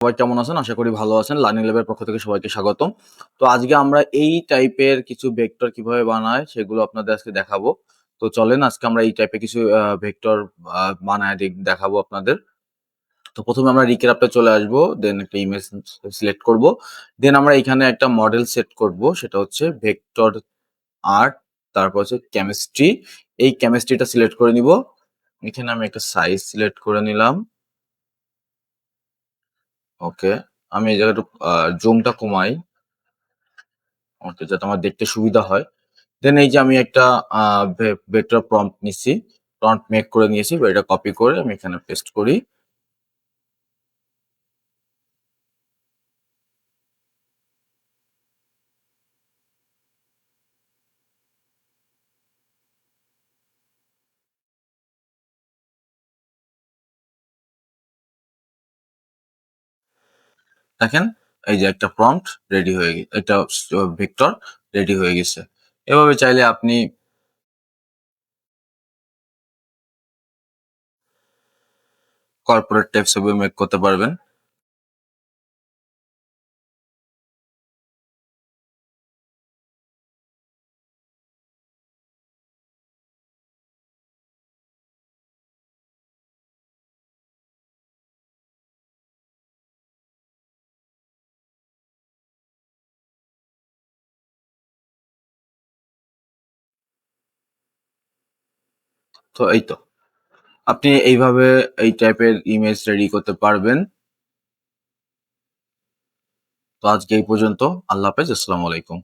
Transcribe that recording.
সবাই কেমন আছেন? আশা করি ভালো আছেন। লার্নিং ল্যাবের পক্ষ থেকে সবাইকে স্বাগতম। তো আজকে আমরা এই টাইপের কিছু ভেক্টর কিভাবে বানায় সেগুলো আপনাদের আজকে দেখাবো। তো চলেন আজকে আমরা এই টাইপের কিছু ভেক্টর বানায় দেখাবো আপনাদের। তো ১ম এ আমরা রিক্যাপে চলে আসবো। দেন একটা ইমেজ সিলেক্ট করব। দেন আমরা এখানে একটা মডেল সেট করব। সেটা হচ্ছে ভেক্টর আর্ট, তারপর হচ্ছে কেমিস্ট্রি। এই কেমিস্ট্রিটা সিলেক্ট করে নিব। এখানে আমি একটা সাইজ সিলেক্ট করে নিলাম। ওকে। আমি এই জায়গায় একটু জুমটা কমাই। ওকে, যাতে আমার দেখতে সুবিধা হয়। দেন এই যে আমি একটা আ ভেক্টর প্রম্পট নিছি। প্রম্পট মেক করে নিয়েছি। এটা কপি করে আমি এখানে পেস্ট করি। দেখেন এই যে একটা প্রম্পট রেডি হয়ে একটা ভেক্টর রেডি হয়ে গেছে। এভাবে চাইলে আপনি কর্পোরেট টাইপ ছবি মেক করতে পারবেন। তো এই তো। আপনি এইভাবে এই টাইপের ইমেজ রেডি করতে পারবেন। তো আজকে এই পর্যন্ত। আল্লাহ হাফেজ। আসসালামু আলাইকুম।